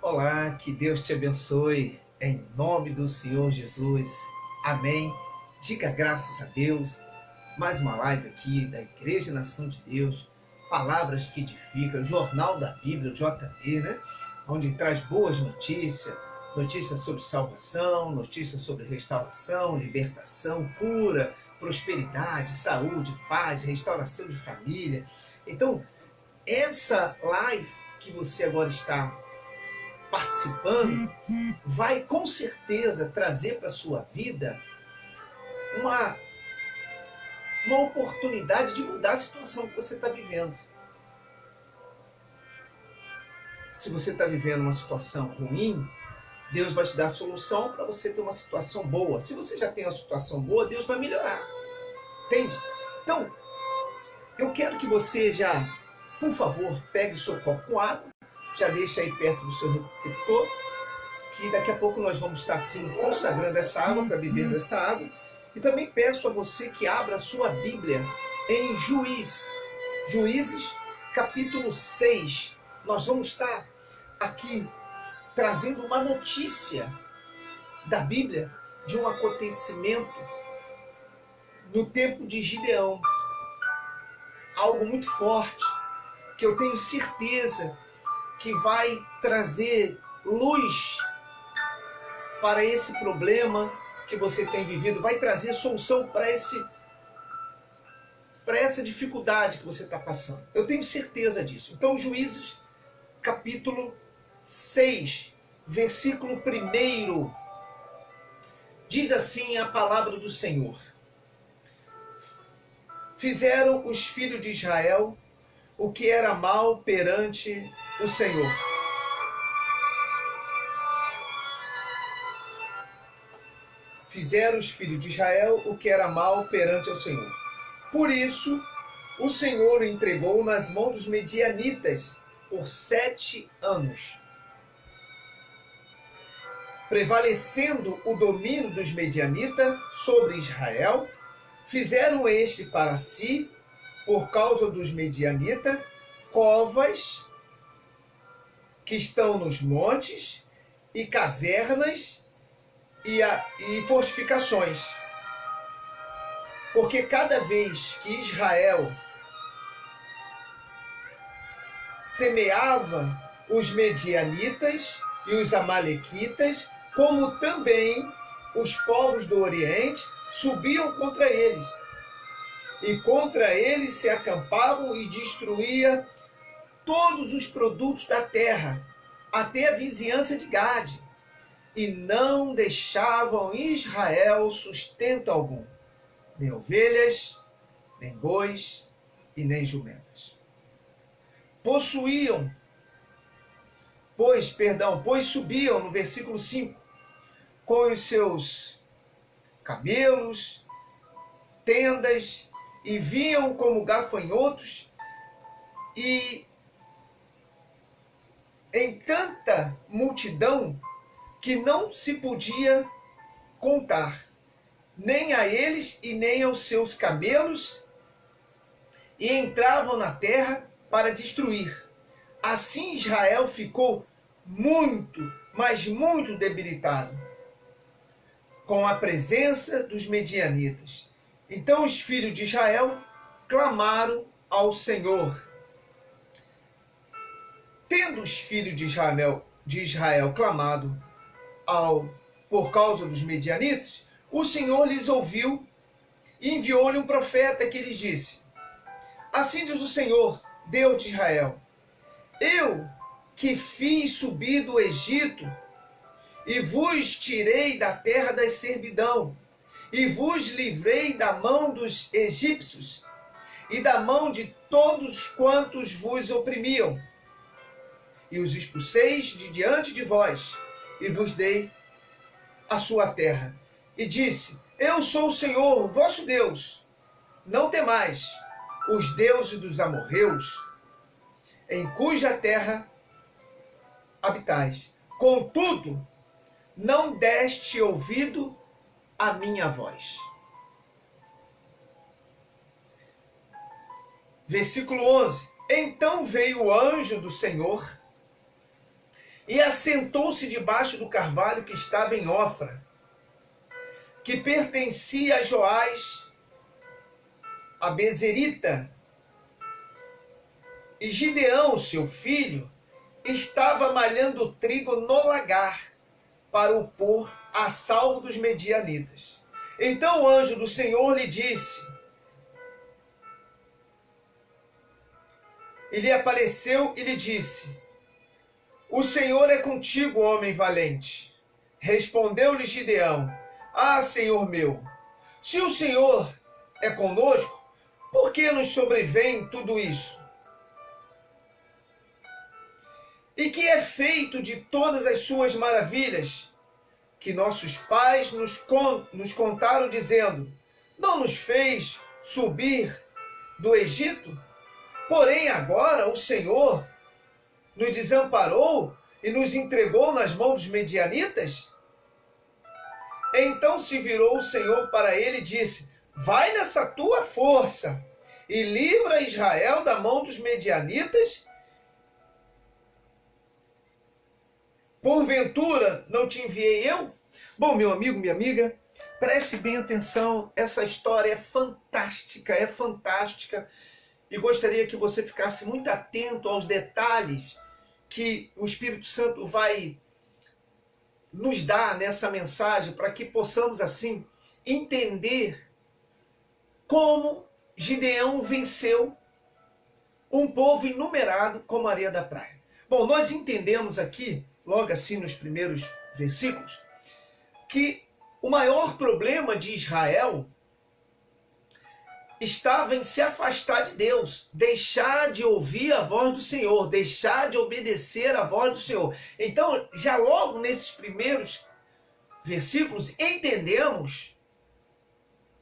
Olá, que Deus te abençoe, em nome do Senhor Jesus. Amém. Diga graças a Deus. Mais uma live aqui da Igreja Nação de Deus. Palavras que edificam, Jornal da Bíblia, o JB, né? Onde traz boas notícias. Notícias sobre salvação, notícias sobre restauração, libertação, cura, prosperidade, saúde, paz, restauração de família. Então, essa live que você agora está participando vai com certeza trazer para a sua vida uma oportunidade de mudar a situação que você está vivendo. Se você está vivendo uma situação ruim, Deus vai te dar a solução para você ter uma situação boa. Se você já tem uma situação boa, Deus vai melhorar. Entende? Então, eu quero que você já, por favor, pegue o seu copo com água, já deixa aí perto do seu receptor, que daqui a pouco nós vamos estar assim consagrando essa água para beber dessa água. E também peço a você que abra a sua Bíblia em Juízes, capítulo 6. Nós vamos estar aqui trazendo uma notícia da Bíblia de um acontecimento no tempo de Gideão. Algo muito forte, que eu tenho certeza que vai trazer luz para esse problema que você tem vivido, vai trazer solução para essa dificuldade que você está passando. Eu tenho certeza disso. Então, Juízes, capítulo 6, versículo 1, diz assim a palavra do Senhor. Fizeram os filhos de Israel o que era mal perante o Senhor. Fizeram os filhos de Israel o que era mal perante o Senhor. Por isso, o Senhor o entregou nas mãos dos medianitas por 7 anos. Prevalecendo o domínio dos medianitas sobre Israel, fizeram este para si, por causa dos medianitas, covas que estão nos montes e cavernas e fortificações. Porque cada vez que Israel semeava os medianitas e os amalequitas, como também os povos do Oriente, subiam contra eles. E contra eles se acampavam e destruía todos os produtos da terra, até a vizinhança de Gade. E não deixavam Israel sustento algum, nem ovelhas, nem bois e nem jumentas. Pois subiam, no versículo 5, com os seus camelos, tendas, e vinham como gafanhotos, e em tanta multidão que não se podia contar, nem a eles e nem aos seus camelos, e entravam na terra para destruir. Assim Israel ficou muito, mas muito debilitado com a presença dos medianitas. Então os filhos de Israel clamaram ao Senhor. Tendo os filhos de Israel clamado por causa dos medianitas, o Senhor lhes ouviu e enviou-lhe um profeta que lhes disse: Assim diz o Senhor, Deus de Israel, eu que fiz subir do Egito e vos tirei da terra da servidão, e vos livrei da mão dos egípcios e da mão de todos quantos vos oprimiam, e os expulseis de diante de vós, e vos dei a sua terra. E disse: Eu sou o Senhor, o vosso Deus. Não temais os deuses dos amorreus, em cuja terra habitais. Contudo, não deste ouvido à minha voz. Versículo 11. Então veio o anjo do Senhor e assentou-se debaixo do carvalho que estava em Ofra, que pertencia a Joás, a Bezerita. E Gideão, seu filho, estava malhando trigo no lagar, para o pôr a salvo dos medianitas. Então o anjo do Senhor lhe disse, e lhe apareceu e lhe disse, o Senhor é contigo, homem valente. Respondeu-lhe Gideão, ah, Senhor meu, se o Senhor é conosco, por que nos sobrevém tudo isso? E que é feito de todas as suas maravilhas, que nossos pais nos contaram, dizendo, não nos fez subir do Egito? Porém agora o Senhor nos desamparou e nos entregou nas mãos dos medianitas? Então se virou o Senhor para ele e disse, vai nessa tua força e livra Israel da mão dos medianitas. Porventura não te enviei eu? Bom, meu amigo, minha amiga, preste bem atenção, essa história é fantástica, e gostaria que você ficasse muito atento aos detalhes que o Espírito Santo vai nos dar nessa mensagem, para que possamos assim entender como Gideão venceu um povo inumerado como a areia da praia. Bom, nós entendemos aqui, logo assim nos primeiros versículos, que o maior problema de Israel estava em se afastar de Deus, deixar de ouvir a voz do Senhor, deixar de obedecer a voz do Senhor. Então, já logo nesses primeiros versículos,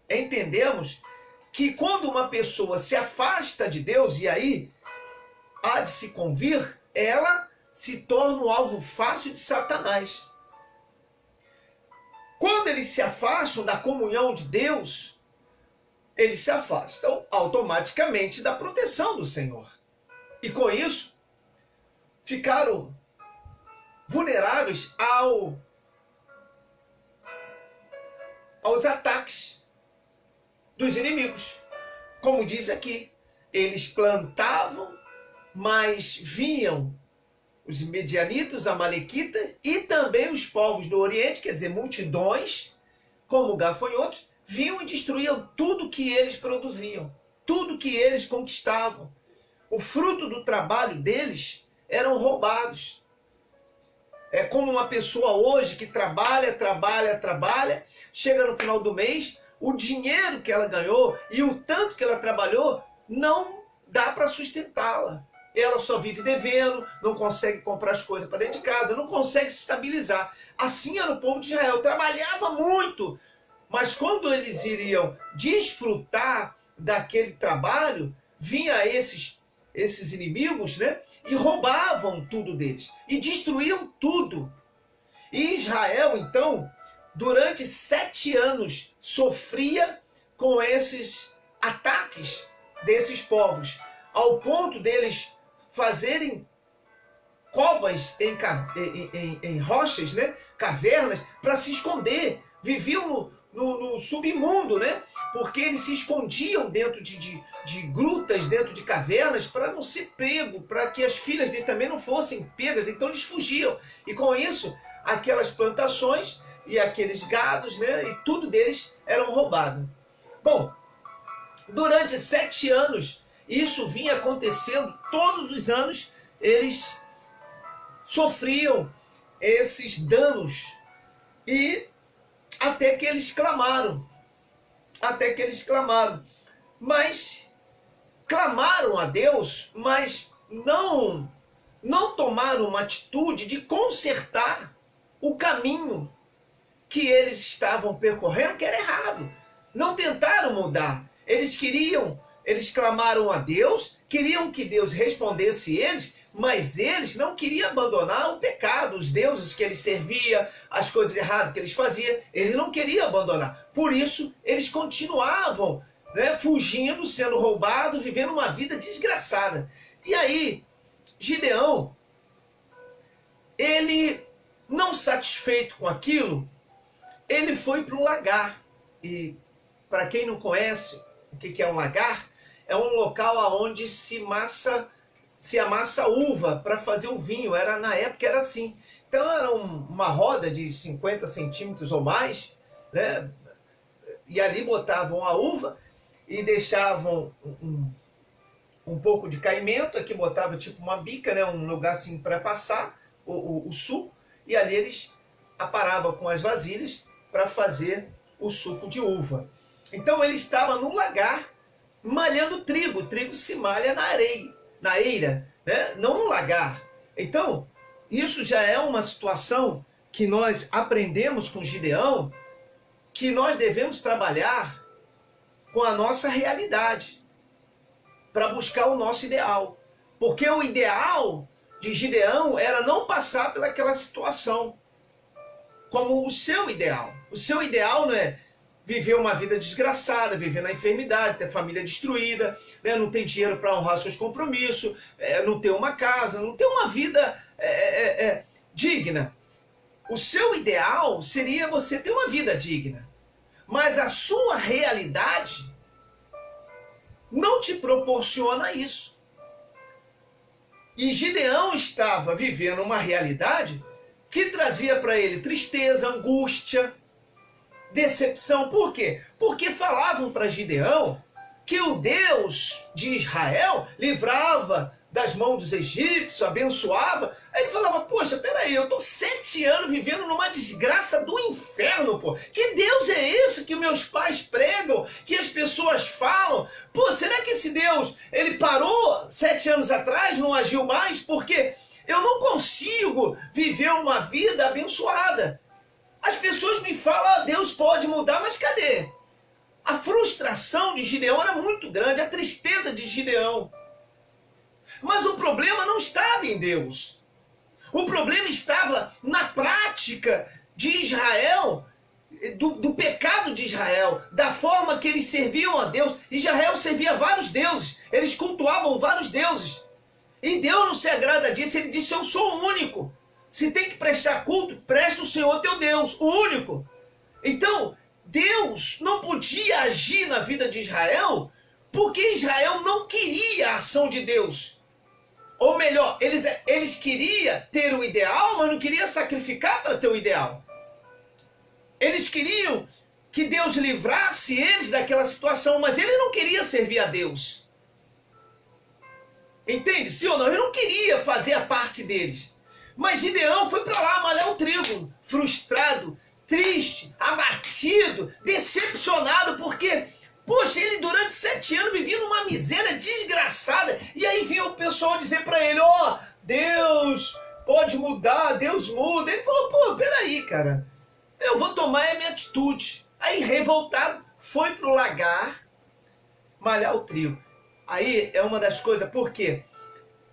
entendemos que quando uma pessoa se afasta de Deus, e aí há de se convir, ela se torna um alvo fácil de Satanás. Quando eles se afastam da comunhão de Deus, eles se afastam automaticamente da proteção do Senhor. E com isso, ficaram vulneráveis aos ataques dos inimigos. Como diz aqui, eles plantavam, mas vinham os medianitas, os amalequitas e também os povos do Oriente, quer dizer, multidões, como gafanhotos, vinham e destruíam tudo que eles produziam, tudo que eles conquistavam. O fruto do trabalho deles eram roubados. É como uma pessoa hoje que trabalha, chega no final do mês, o dinheiro que ela ganhou e o tanto que ela trabalhou não dá para sustentá-la. Ela só vive devendo, não consegue comprar as coisas para dentro de casa, não consegue se estabilizar. Assim era o povo de Israel, trabalhava muito, mas quando eles iriam desfrutar daquele trabalho, vinha esses inimigos, né, e roubavam tudo deles, e destruíam tudo. E Israel, então, durante 7 anos, sofria com esses ataques desses povos, ao ponto deles fazerem covas em rochas, né, cavernas, para se esconder. Viviam no submundo, né? Porque eles se escondiam dentro de grutas, dentro de cavernas, para não ser pego, para que as filhas deles também não fossem pegas. Então eles fugiam. E com isso, aquelas plantações e aqueles gados, né, e tudo deles eram roubados. Bom, durante 7 anos, isso vinha acontecendo todos os anos, eles sofriam esses danos, e até que eles clamaram, mas clamaram a Deus, mas não tomaram uma atitude de consertar o caminho que eles estavam percorrendo, que era errado. Não tentaram mudar. Eles clamaram a Deus, queriam que Deus respondesse eles, mas eles não queriam abandonar o pecado, os deuses que eles serviam, as coisas erradas que eles faziam, eles não queriam abandonar. Por isso, eles continuavam, né, fugindo, sendo roubados, vivendo uma vida desgraçada. E aí, Gideão ele, não satisfeito com aquilo, ele foi para um lagar. E para quem não conhece o que é um lagar, é um local onde se amassa uva para fazer o vinho. Na época era assim. Então era uma roda de 50 centímetros ou mais, né? E ali botavam a uva e deixavam um pouco de caimento. Aqui botava tipo uma bica, né? Um lugar assim para passar o suco. E ali eles aparavam com as vasilhas para fazer o suco de uva. Então ele estava num lagar malhando trigo. O trigo se malha na eira, né? Não no lagar. Então, isso já é uma situação que nós aprendemos com Gideão, que nós devemos trabalhar com a nossa realidade para buscar o nosso ideal. Porque o ideal de Gideão era não passar pelaquela situação como o seu ideal. O seu ideal não é viver uma vida desgraçada, viver na enfermidade, ter família destruída, né? Não ter dinheiro para honrar seus compromissos, não ter uma casa, não ter uma vida digna. O seu ideal seria você ter uma vida digna. Mas a sua realidade não te proporciona isso. E Gideão estava vivendo uma realidade que trazia para ele tristeza, angústia, decepção. Por quê? Porque falavam para Gideão que o Deus de Israel livrava das mãos dos egípcios, abençoava. Aí ele falava, poxa, peraí, eu estou 7 anos vivendo numa desgraça do inferno, pô. Que Deus é esse que meus pais pregam, que as pessoas falam? Pô, será que esse Deus, ele parou 7 anos atrás, não agiu mais? Porque eu não consigo viver uma vida abençoada. As pessoas me falam, Deus pode mudar, mas cadê? A frustração de Gideão era muito grande, a tristeza de Gideão. Mas o problema não estava em Deus. O problema estava na prática de Israel, do pecado de Israel, da forma que eles serviam a Deus. Israel servia a vários deuses, eles cultuavam vários deuses. E Deus não se agrada disso, ele disse, eu sou o único. Se tem que prestar culto, presta o Senhor teu Deus, o único. Então, Deus não podia agir na vida de Israel, porque Israel não queria a ação de Deus. Ou melhor, eles queriam ter o ideal, mas não queriam sacrificar para ter o ideal. Eles queriam que Deus livrasse eles daquela situação, mas ele não queria servir a Deus. Entende? Sim ou não? Ele não queria fazer a parte deles. Mas Gideão foi para lá malhar o trigo, frustrado, triste, abatido, decepcionado, porque, poxa, ele durante 7 anos vivia numa miséria desgraçada. E aí vinha o pessoal dizer para ele, ó, Deus pode mudar, Deus muda. Ele falou, pô, peraí, cara, eu vou tomar a minha atitude. Aí, revoltado, foi pro lagar malhar o trigo. Aí é uma das coisas, por quê?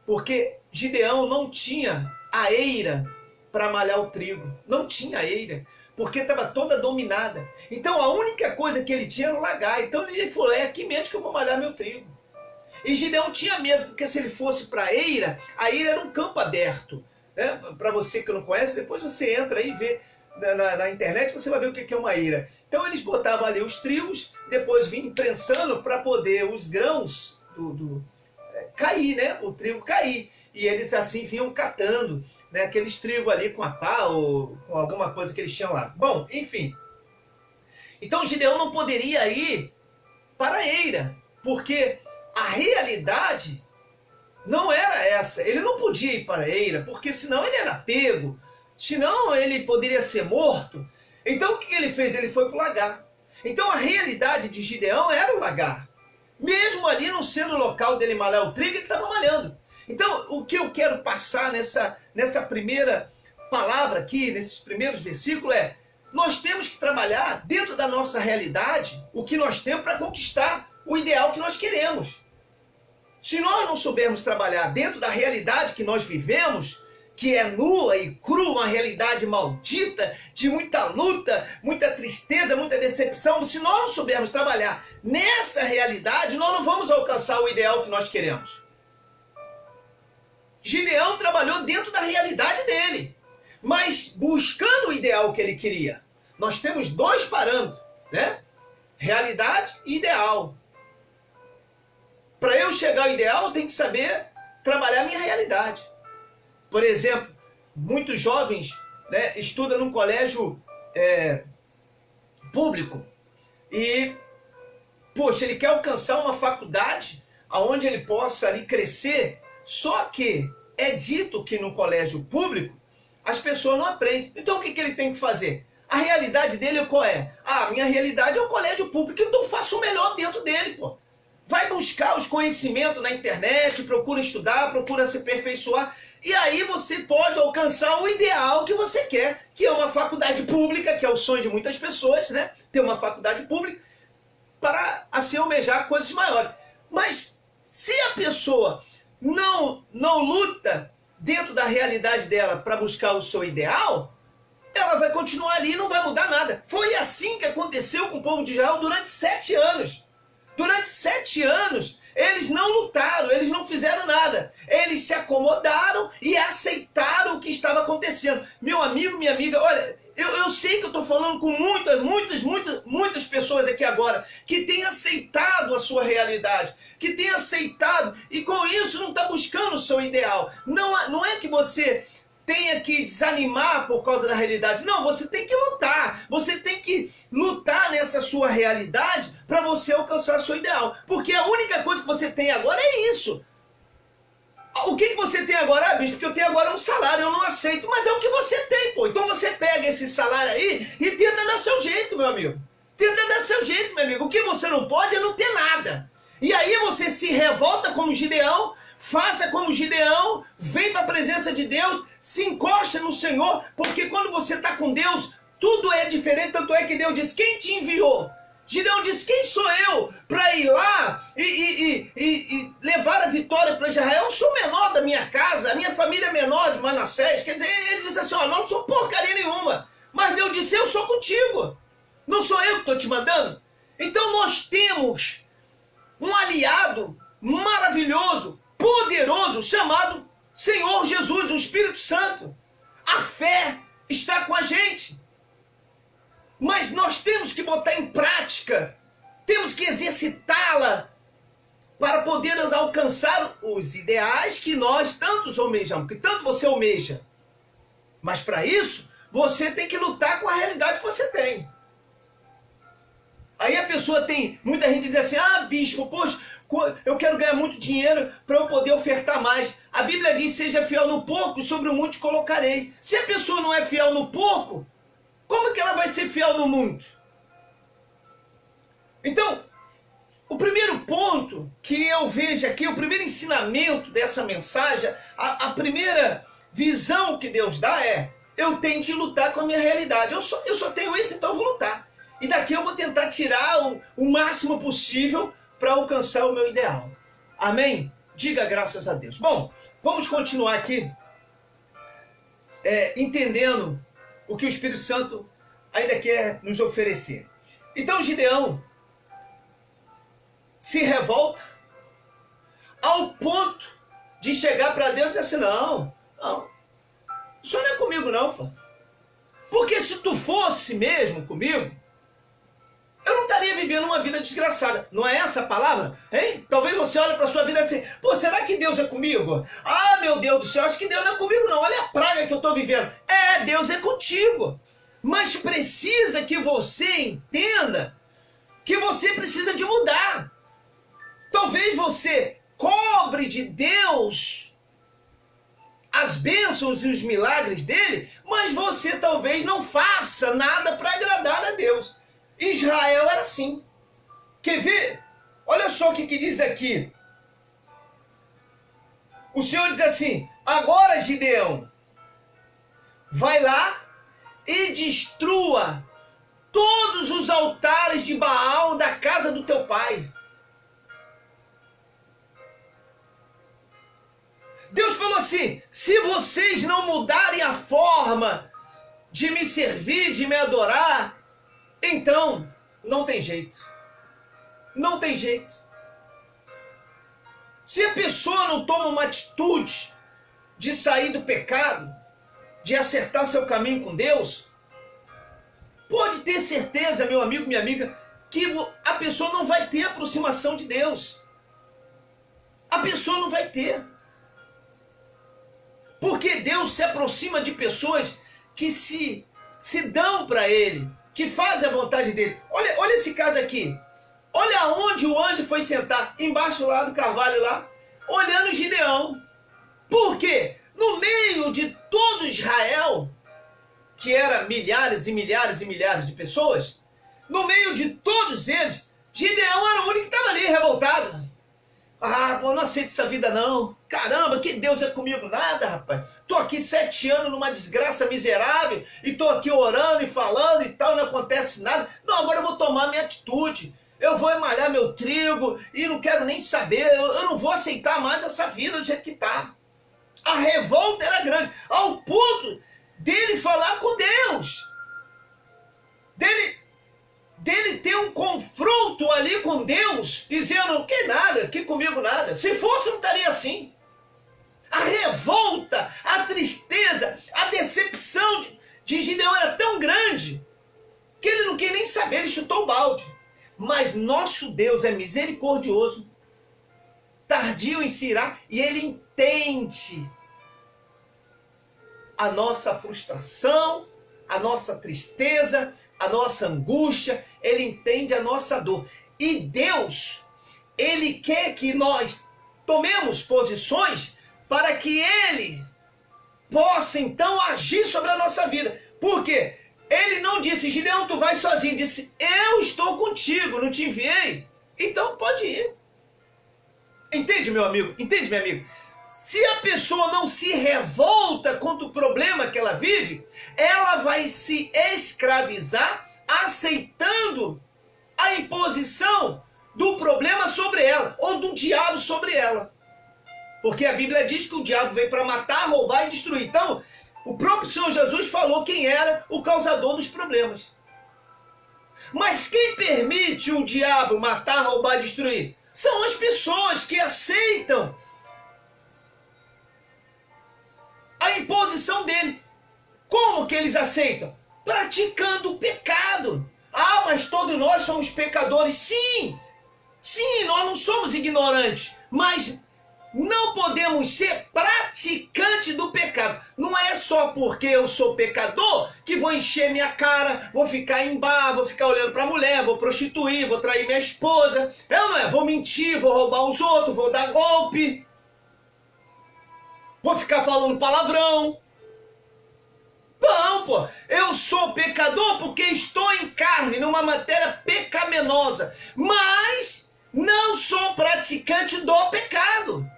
Porque Gideão não tinha a eira para malhar o trigo. Não tinha eira, porque estava toda dominada. Então a única coisa que ele tinha era o lagar. Então ele falou, é aqui mesmo que eu vou malhar meu trigo. E Gideão tinha medo, porque se ele fosse para a eira era um campo aberto. Né? Para você que não conhece, depois você entra aí e vê na internet, você vai ver o que é uma eira. Então eles botavam ali os trigos, depois vinham prensando para poder os grãos cair, né? O trigo cair. E eles assim vinham catando, né, aqueles trigo ali com a pá ou com alguma coisa que eles tinham lá. Bom, enfim. Então Gideão não poderia ir para a eira, porque a realidade não era essa. Ele não podia ir para a eira, porque senão ele era pego, senão ele poderia ser morto. Então o que ele fez? Ele foi para o lagar. Então a realidade de Gideão era o lagar. Mesmo ali não sendo o local dele malhar o trigo, ele estava malhando. Então, o que eu quero passar nessa primeira palavra aqui, nesses primeiros versículos é, nós temos que trabalhar dentro da nossa realidade o que nós temos para conquistar o ideal que nós queremos. Se nós não soubermos trabalhar dentro da realidade que nós vivemos, que é nua e crua, uma realidade maldita, de muita luta, muita tristeza, muita decepção, se nós não soubermos trabalhar nessa realidade, nós não vamos alcançar o ideal que nós queremos. Gideão trabalhou dentro da realidade dele, mas buscando o ideal que ele queria. Nós temos dois parâmetros, né? Realidade e ideal. Para eu chegar ao ideal, eu tenho que saber trabalhar a minha realidade. Por exemplo, muitos jovens, né, estudam num colégio público e, poxa, ele quer alcançar uma faculdade onde ele possa ali crescer, só que é dito que no colégio público as pessoas não aprendem. Então o que ele tem que fazer? A realidade dele qual é? Ah, minha realidade é o colégio público, então faça o melhor dentro dele, pô. Vai buscar os conhecimentos na internet, procura estudar, procura se aperfeiçoar, e aí você pode alcançar o ideal que você quer, que é uma faculdade pública, que é o sonho de muitas pessoas, né? Ter uma faculdade pública para assim almejar coisas maiores. Mas se a pessoa não luta dentro da realidade dela para buscar o seu ideal, ela vai continuar ali e não vai mudar nada. Foi assim que aconteceu com o povo de Israel durante 7 anos. Durante 7 anos, eles não lutaram, eles não fizeram nada. Eles se acomodaram e aceitaram o que estava acontecendo. Meu amigo, minha amiga, olha, eu sei que eu estou falando com muitas pessoas aqui agora que têm aceitado a sua realidade, que têm aceitado e com isso não está buscando o seu ideal. Não é que você tenha que desanimar por causa da realidade. Não, você tem que lutar. Você tem que lutar nessa sua realidade para você alcançar o seu ideal. Porque a única coisa que você tem agora é isso. O que você tem agora? Ah, bicho, porque eu tenho agora um salário, eu não aceito. Mas é o que você tem, pô. Então você pega esse salário aí e tenta dar seu jeito, meu amigo. Tenta dar seu jeito, meu amigo. O que você não pode é não ter nada. E aí você se revolta como Gideão, faça como Gideão, vem para a presença de Deus, se encosta no Senhor, porque quando você está com Deus, tudo é diferente. Tanto é que Deus diz, quem te enviou? Gideão disse, quem sou eu para ir lá e levar a vitória para Israel? Eu sou menor da minha casa, a minha família é menor de Manassés. Quer dizer, ele disse assim, ó, não sou porcaria nenhuma. Mas Deus disse, eu sou contigo. Não sou eu que estou te mandando. Então nós temos um aliado maravilhoso, poderoso, chamado Senhor Jesus, o Espírito Santo. A fé está com a gente. Mas nós temos que botar em prática, temos que exercitá-la para podermos alcançar os ideais que nós tantos almejamos, que tanto você almeja. Mas para isso, você tem que lutar com a realidade que você tem. Aí a pessoa tem, muita gente diz assim, ah, bispo, poxa, eu quero ganhar muito dinheiro para eu poder ofertar mais. A Bíblia diz, seja fiel no pouco, sobre o muito te colocarei. Se a pessoa não é fiel no pouco, como que ela vai ser fiel no muito? Então, o primeiro ponto que eu vejo aqui, o primeiro ensinamento dessa mensagem, a primeira visão que Deus dá é, eu tenho que lutar com a minha realidade. Eu só tenho isso, então eu vou lutar. E daqui eu vou tentar tirar o máximo possível para alcançar o meu ideal. Amém? Diga graças a Deus. Bom, vamos continuar aqui entendendo o que o Espírito Santo ainda quer nos oferecer. Então Gideão se revolta ao ponto de chegar para Deus e dizer assim, não, o senhor não é comigo não, pô. Porque se tu fosse mesmo comigo, eu não estaria vivendo uma vida desgraçada. Não é essa a palavra? Hein? Talvez você olhe para a sua vida assim, pô, será que Deus é comigo? Ah, meu Deus do céu, acho que Deus não é comigo não. Olha a praga que eu estou vivendo. Deus é contigo. Mas precisa que você entenda que você precisa de mudar. Talvez você cobre de Deus as bênçãos e os milagres dele, mas você talvez não faça nada para agradar a Deus. Israel era assim. Quer ver? Olha só o que diz aqui. O Senhor diz assim, agora Gideão, vai lá e destrua todos os altares de Baal da casa do teu pai. Deus falou assim, se vocês não mudarem a forma de me servir, de me adorar, então não tem jeito. Não tem jeito. Se a pessoa não toma uma atitude de sair do pecado, de acertar seu caminho com Deus, pode ter certeza, meu amigo, minha amiga, que a pessoa não vai ter aproximação de Deus. A pessoa não vai ter. Porque Deus se aproxima de pessoas que se dão para Ele, que fazem a vontade dEle. Olha esse caso aqui. Olha onde o anjo foi sentar, embaixo lá do carvalho lá, olhando Gideão. Por quê? No meio de todo Israel, que era milhares e milhares e milhares de pessoas, no meio de todos eles, Gideão era o único que estava ali revoltado. Ah, pô, não aceito essa vida não. Caramba, que Deus é comigo nada, rapaz. Tô aqui 7 anos numa desgraça miserável e tô aqui orando e falando e tal, não acontece nada. Não, agora eu vou tomar minha atitude. Eu vou emalhar meu trigo e não quero nem saber. Eu não vou aceitar mais essa vida do jeito que tá. A revolta era grande, ao ponto dele falar com Deus. Dele ter um confronto ali com Deus, dizendo que nada, que comigo nada. Se fosse, não estaria assim. A revolta, a tristeza, a decepção de Gideão era tão grande que ele não queria nem saber, ele chutou o balde. Mas nosso Deus é misericordioso, tardio em se irar, e Ele entende a nossa frustração, a nossa tristeza, a nossa angústia, Ele entende a nossa dor. E Deus, Ele quer que nós tomemos posições para que Ele possa então agir sobre a nossa vida. Por quê? Ele não disse, Gideão, tu vai sozinho. Disse, eu estou contigo, não te enviei. Então pode ir. Entende, meu amigo? Entende, meu amigo? Se a pessoa não se revolta contra o problema que ela vive, ela vai se escravizar aceitando a imposição do problema sobre ela, ou do diabo sobre ela. Porque a Bíblia diz que o diabo veio para matar, roubar e destruir. Então, o próprio Senhor Jesus falou quem era o causador dos problemas. Mas quem permite o diabo matar, roubar e destruir? São as pessoas que aceitam a imposição dele. Como que eles aceitam? Praticando o pecado. Ah, mas todos nós somos pecadores. Sim, sim, nós não somos ignorantes, mas não podemos ser praticantes do pecado. Não é só porque eu sou pecador que vou encher minha cara, vou ficar em bar, vou ficar olhando para mulher, vou prostituir, vou trair minha esposa. Eu não é, vou mentir, vou roubar os outros, vou dar golpe, vou ficar falando palavrão. Não, pô, eu sou pecador porque estou em carne, numa matéria pecaminosa, mas não sou praticante do pecado.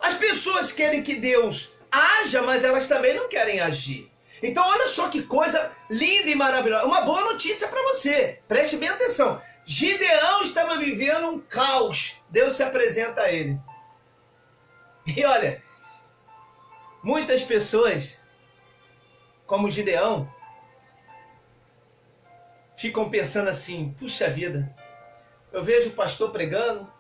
As pessoas querem que Deus haja, mas elas também não querem agir. Então olha só que coisa linda e maravilhosa. Uma boa notícia para você. Preste bem atenção. Gideão estava vivendo um caos. Deus se apresenta a ele. E olha, muitas pessoas, como Gideão, ficam pensando assim, puxa vida, eu vejo o pastor pregando,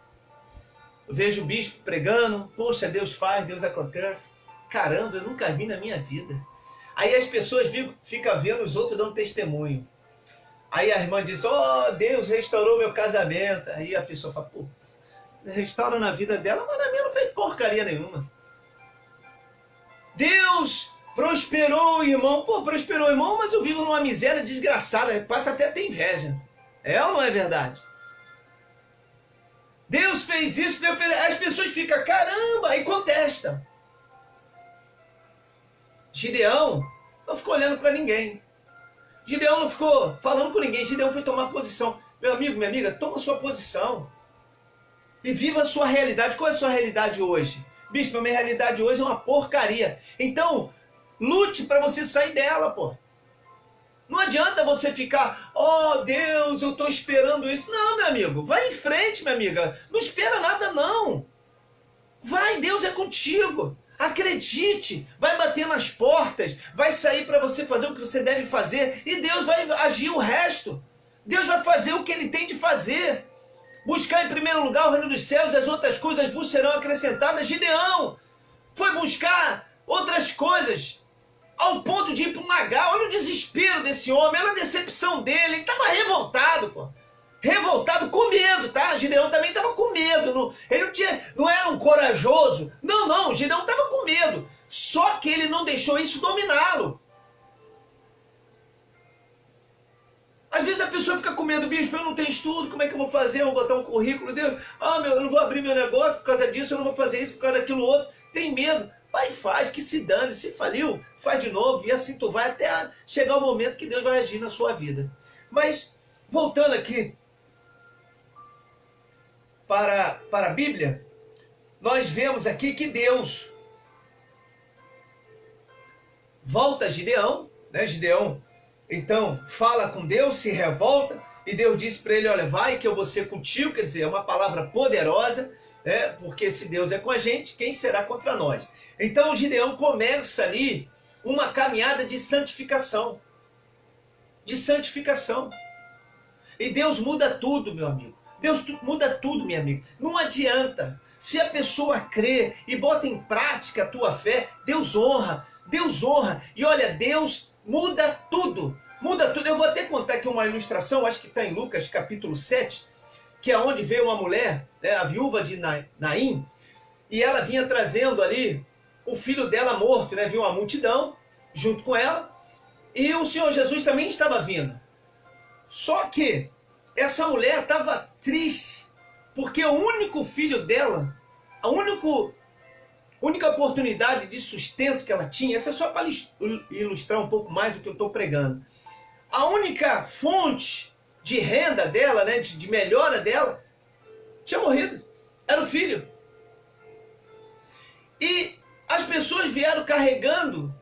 eu vejo o bispo pregando, poxa, Deus faz, Deus acontece. Caramba, eu nunca vi na minha vida. Aí as pessoas ficam vendo os outros dando testemunho. Aí a irmã diz, oh, Deus restaurou meu casamento. Aí a pessoa fala, pô, restaura na vida dela, mas na minha não fez porcaria nenhuma. Deus prosperou o irmão. Pô, prosperou o irmão, mas eu vivo numa miséria desgraçada. Passa até a ter inveja. É ou não é verdade? Deus fez isso, Deus fez... As pessoas ficam, caramba, e contestam. Gideão não ficou olhando para ninguém. Gideão não ficou falando com ninguém. Gideão foi tomar posição. Meu amigo, minha amiga, toma sua posição. E viva a sua realidade. Qual é a sua realidade hoje? Bispo, a minha realidade hoje é uma porcaria. Então, lute para você sair dela, pô. Não adianta você ficar, oh Deus, eu estou esperando isso. Não, meu amigo, vai em frente, minha amiga. Não espera nada, não. Vai, Deus é contigo. Acredite, vai bater nas portas, vai sair para você fazer o que você deve fazer e Deus vai agir o resto. Deus vai fazer o que Ele tem de fazer. Buscar em primeiro lugar o reino dos céus e as outras coisas vos serão acrescentadas. Gideão foi buscar outras coisas ao ponto de ir para um lagar. Olha o desespero desse homem, olha a decepção dele. Ele estava revoltado, pô. Revoltado, com medo, tá? Gideão também estava com medo. Ele não era um corajoso. Não, Gideão estava com medo. Só que ele não deixou isso dominá-lo. Às vezes a pessoa fica com medo, bispo, eu não tenho estudo, como é que eu vou fazer? Eu vou botar um currículo, Deus, eu não vou abrir meu negócio por causa disso, eu não vou fazer isso por causa daquilo outro. Tem medo. Vai e faz, que se dane. Se faliu, faz de novo. E assim tu vai até chegar o momento que Deus vai agir na sua vida. Mas, voltando aqui para a Bíblia, nós vemos aqui que Deus volta a Gideão, né? Gideão, então, fala com Deus, se revolta, e Deus diz para ele, olha, vai que eu vou ser contigo, quer dizer, é uma palavra poderosa, porque se Deus é com a gente, quem será contra nós? Então, Gideão começa ali uma caminhada de santificação. De santificação. E Deus muda tudo, meu amigo. Deus muda tudo, minha amiga. Não adianta. Se a pessoa crê e bota em prática a tua fé, Deus honra. Deus honra. E olha, Deus muda tudo. Muda tudo. Eu vou até contar aqui uma ilustração, acho que está em Lucas capítulo 7, que é onde veio uma mulher, né, a viúva de Naim, e ela vinha trazendo ali o filho dela morto, né? Viu uma multidão junto com ela, e o Senhor Jesus também estava vindo. Só que essa mulher estava triste, porque o único filho dela, a única oportunidade de sustento que ela tinha, essa é só para ilustrar um pouco mais do que eu estou pregando, a única fonte de renda dela, né, de melhora dela, tinha morrido. Era o filho. E as pessoas vieram carregando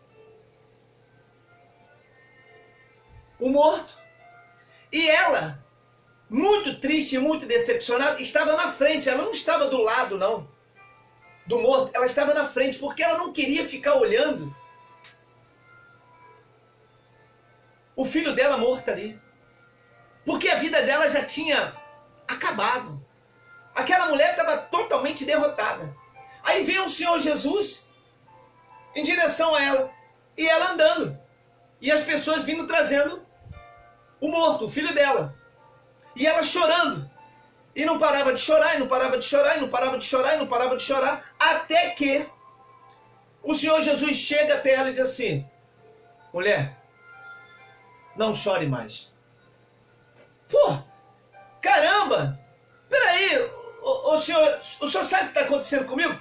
o morto. E ela, muito triste, muito decepcionada, estava na frente. Ela não estava do lado, não, do morto. Ela estava na frente, porque ela não queria ficar olhando o filho dela morto ali. Porque a vida dela já tinha acabado. Aquela mulher estava totalmente derrotada. Aí vem o Senhor Jesus em direção a ela. E ela andando. E as pessoas vindo trazendo o morto, o filho dela. E ela chorando. E não parava de chorar, e não parava de chorar, e não parava de chorar, e não parava de chorar. Até que o Senhor Jesus chega até ela e diz assim: mulher, não chore mais. Pô, caramba! Peraí, o senhor sabe o que está acontecendo comigo?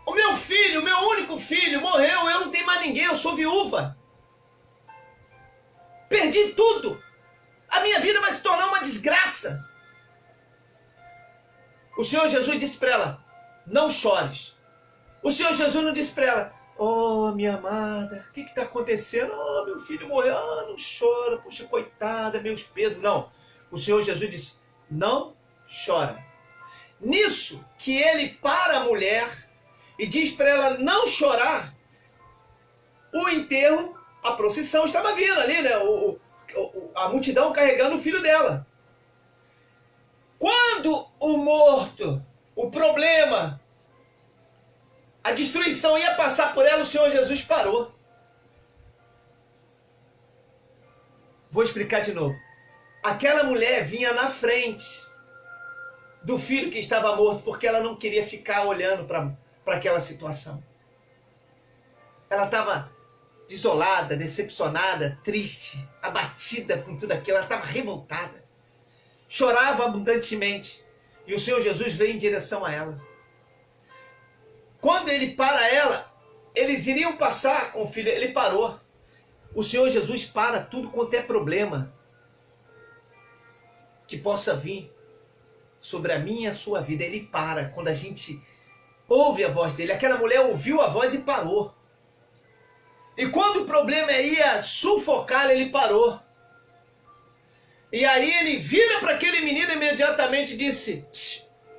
O meu filho, o meu único filho morreu, eu não tenho mais ninguém, eu sou viúva. Perdi tudo. A minha vida vai se tornar uma desgraça. O Senhor Jesus disse para ela: não chores. O Senhor Jesus não disse para ela: oh, minha amada, o que está acontecendo? Oh, meu filho morreu. Ah, não chora, puxa, coitada, meus pesos. Não. O Senhor Jesus disse: não chora. Nisso que ele para a mulher e diz para ela não chorar, o enterro, a procissão estava vindo ali, né? A multidão carregando o filho dela. Quando o morto, o problema, a destruição ia passar por ela, o Senhor Jesus parou. Vou explicar de novo. Aquela mulher vinha na frente do filho que estava morto, porque ela não queria ficar olhando para aquela situação. Ela estava desolada, decepcionada, triste, abatida com tudo aquilo. Ela estava revoltada. Chorava abundantemente. E o Senhor Jesus veio em direção a ela. Quando ele para ela, eles iriam passar com o filho. Ele parou. O Senhor Jesus para tudo quanto é problema que possa vir sobre a minha e a sua vida. Ele para quando a gente ouve a voz dele. Aquela mulher ouviu a voz e parou. E quando o problema ia sufocar, ele parou. E aí ele vira para aquele menino imediatamente e disse: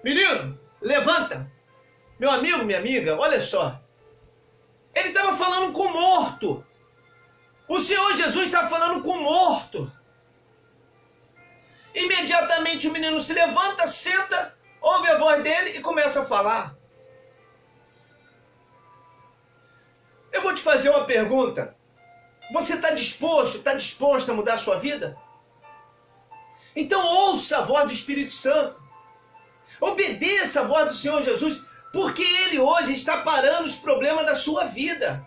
menino, levanta. Meu amigo, minha amiga, olha só. Ele estava falando com o morto. O Senhor Jesus estava falando com o morto. Imediatamente o menino se levanta, senta, ouve a voz dele e começa a falar. Eu vou te fazer uma pergunta. Você está disposta a mudar a sua vida? Então ouça a voz do Espírito Santo. Obedeça a voz do Senhor Jesus, porque Ele hoje está parando os problemas da sua vida.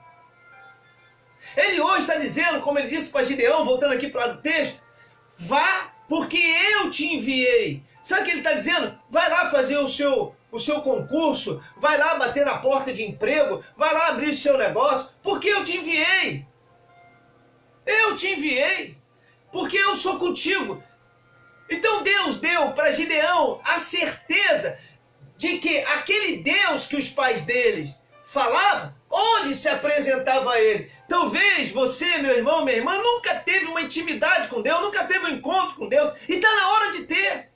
Ele hoje está dizendo, como ele disse para Gideão, voltando aqui para o texto, vá porque eu te enviei. Sabe o que ele está dizendo? Vai lá fazer o seu concurso, vai lá bater na porta de emprego, vai lá abrir o seu negócio, porque eu te enviei. Eu te enviei, porque eu sou contigo. Então Deus deu para Gideão a certeza de que aquele Deus que os pais deles falavam, hoje se apresentava a ele. Talvez você, meu irmão, minha irmã, nunca teve uma intimidade com Deus, nunca teve um encontro com Deus, e está na hora de ter.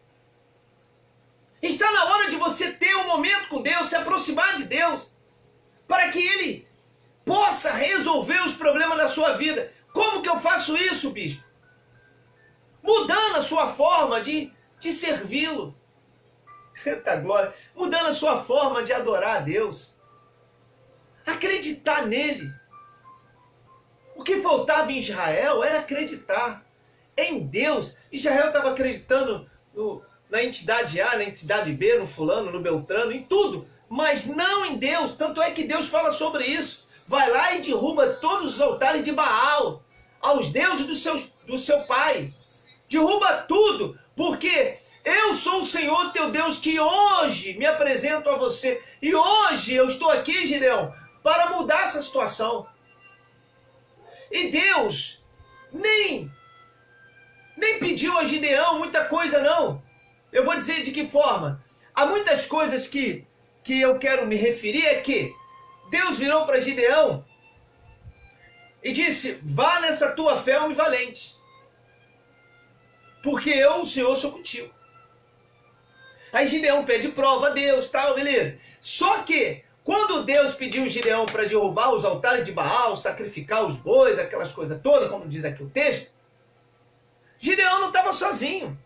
Está na hora de você ter um momento com Deus, se aproximar de Deus, para que Ele possa resolver os problemas da sua vida. Como que eu faço isso, bispo? Mudando a sua forma de servi-lo. Eita glória! Mudando a sua forma de adorar a Deus. Acreditar nele. O que faltava em Israel era acreditar em Deus. Israel estava acreditando na entidade A, na entidade B, no fulano, no beltrano, em tudo, mas não em Deus. Tanto é que Deus fala sobre isso. Vai lá e derruba todos os altares de Baal, aos deuses do seu pai. Derruba tudo, porque eu sou o Senhor teu Deus que hoje me apresento a você. E hoje eu estou aqui, Gideão, para mudar essa situação. E Deus nem pediu a Gideão muita coisa, não. Eu vou dizer de que forma. Há muitas coisas que eu quero me referir, é que Deus virou para Gideão e disse, vá nessa tua fé omnivalente, porque eu, o Senhor, sou contigo. Aí Gideão pede prova a Deus, tal, beleza. Só que, quando Deus pediu Gideão para derrubar os altares de Baal, sacrificar os bois, aquelas coisas todas, como diz aqui o texto, Gideão não estava sozinho,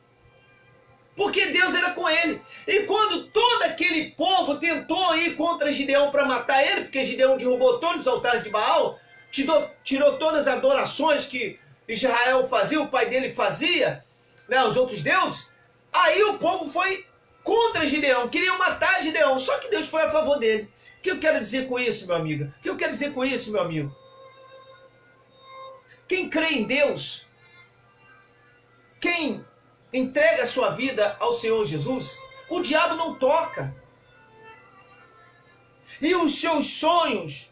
porque Deus era com ele. E quando todo aquele povo tentou ir contra Gideão para matar ele, porque Gideão derrubou todos os altares de Baal, tirou todas as adorações que Israel fazia, o pai dele fazia, né, os outros deuses, aí o povo foi contra Gideão, queriam matar Gideão, só que Deus foi a favor dele. O que eu quero dizer com isso, meu amigo? O que eu quero dizer com isso, meu amigo? Quem crê em Deus, quem entrega a sua vida ao Senhor Jesus, o diabo não toca. E os seus sonhos,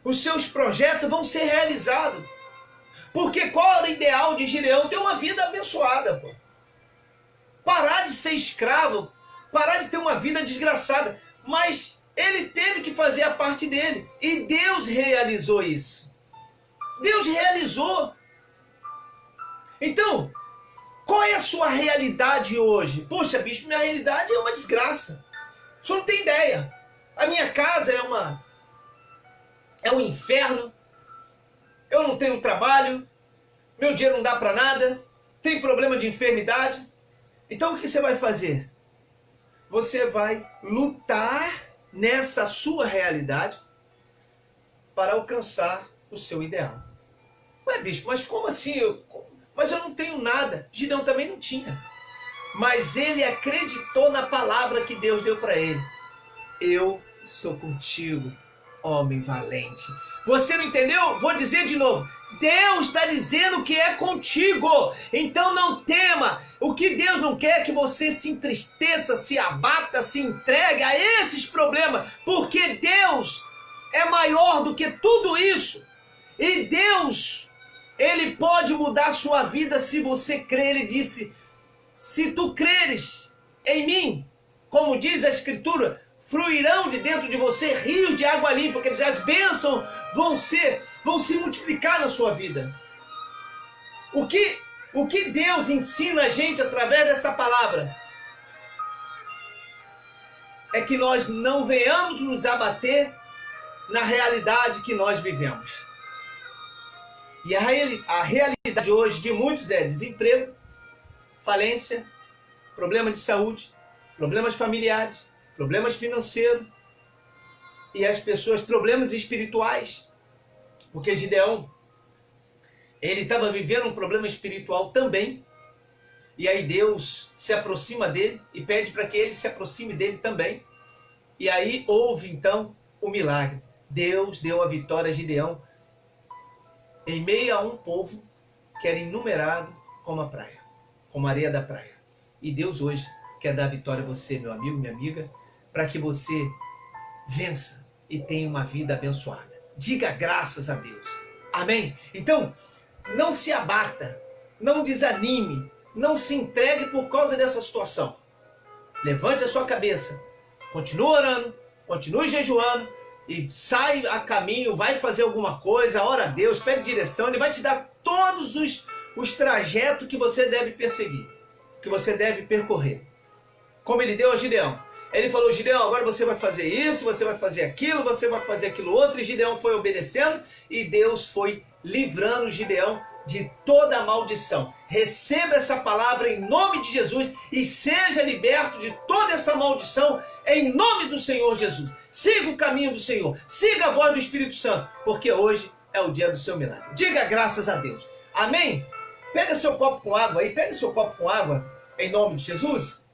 os seus projetos vão ser realizados. Porque qual era o ideal de Gideão? Ter uma vida abençoada, pô. Parar de ser escravo, parar de ter uma vida desgraçada. Mas ele teve que fazer a parte dele. E Deus realizou isso. Deus realizou. Então, qual é a sua realidade hoje? Poxa, bispo, minha realidade é uma desgraça. O senhor não tem ideia. A minha casa é um inferno. Eu não tenho trabalho. Meu dinheiro não dá para nada. Tem problema de enfermidade. Então o que você vai fazer? Você vai lutar nessa sua realidade para alcançar o seu ideal. Ué, bispo, mas como assim? Mas eu não tenho nada. Gideão também não tinha. Mas ele acreditou na palavra que Deus deu para ele. Eu sou contigo, homem valente. Você não entendeu? Vou dizer de novo. Deus está dizendo que é contigo. Então não tema. O que Deus não quer é que você se entristeça, se abata, se entregue a esses problemas. Porque Deus é maior do que tudo isso. E Deus, Ele pode mudar a sua vida se você crer. Ele disse, se tu creres em mim, como diz a Escritura, fluirão de dentro de você rios de água limpa, porque as bênçãos vão se multiplicar na sua vida. O que Deus ensina a gente através dessa palavra é que nós não venhamos nos abater na realidade que nós vivemos. E a realidade hoje de muitos é desemprego, falência, problema de saúde, problemas familiares, problemas financeiros e as pessoas, problemas espirituais. Porque Gideão, ele estava vivendo um problema espiritual também. E aí Deus se aproxima dele e pede para que ele se aproxime dele também. E aí houve então o milagre. Deus deu a vitória a Gideão em meio a um povo que era inumerado como a praia, como a areia da praia. E Deus hoje quer dar a vitória a você, meu amigo, minha amiga, para que você vença e tenha uma vida abençoada. Diga graças a Deus. Amém? Então, não se abata, não desanime, não se entregue por causa dessa situação. Levante a sua cabeça, continue orando, continue jejuando e sai a caminho, vai fazer alguma coisa, ora a Deus, pede direção, Ele vai te dar todos os trajetos que você deve perseguir, que você deve percorrer. Como Ele deu a Gideão. Ele falou, Gideão, agora você vai fazer isso, você vai fazer aquilo, você vai fazer aquilo outro. E Gideão foi obedecendo e Deus foi livrando Gideão de toda a maldição. Receba essa palavra em nome de Jesus e seja liberto de toda essa maldição em nome do Senhor Jesus. Siga o caminho do Senhor, siga a voz do Espírito Santo, porque hoje é o dia do seu milagre. Diga graças a Deus. Amém? Pega seu copo com água aí, pega seu copo com água em nome de Jesus.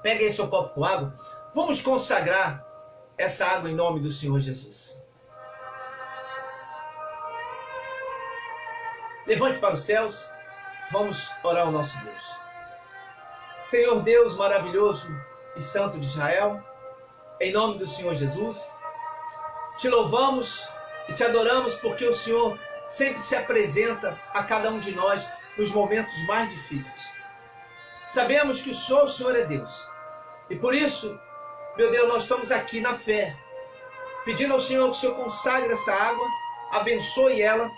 Pega aí seu copo com água. Vamos consagrar essa água em nome do Senhor Jesus. Levante para os céus. Vamos orar ao nosso Deus. Senhor Deus maravilhoso e santo de Israel, em nome do Senhor Jesus, te louvamos e te adoramos porque o Senhor sempre se apresenta a cada um de nós nos momentos mais difíceis. Sabemos que só o Senhor é Deus. E por isso, meu Deus, nós estamos aqui na fé, pedindo ao Senhor que o Senhor consagre essa água, abençoe ela,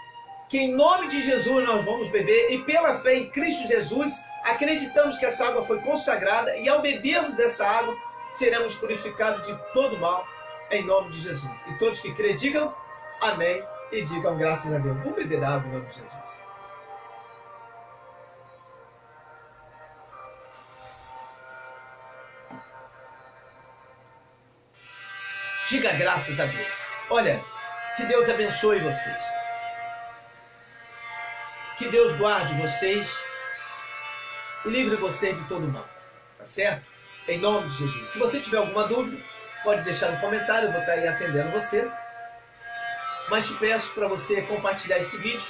que em nome de Jesus nós vamos beber e pela fé em Cristo Jesus, acreditamos que essa água foi consagrada e ao bebermos dessa água, seremos purificados de todo mal, em nome de Jesus. E todos que crêem, digam amém e digam graças a Deus. Vamos beber água em nome de Jesus. Diga graças a Deus. Olha, que Deus abençoe vocês. Que Deus guarde vocês e livre vocês de todo mal. Tá certo? Em nome de Jesus. Se você tiver alguma dúvida, pode deixar no comentário, eu vou estar aí atendendo você. Mas te peço para você compartilhar esse vídeo,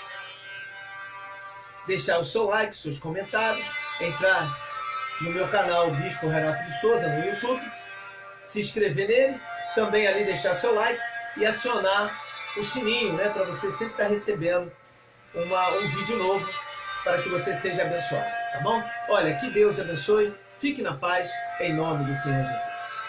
deixar o seu like, seus comentários, entrar no meu canal Bispo Renato de Souza no YouTube, se inscrever nele, também ali deixar seu like e acionar o sininho, né, para você sempre estar recebendo um vídeo novo para que você seja abençoado, tá bom? Olha, que Deus abençoe, fique na paz, em nome do Senhor Jesus.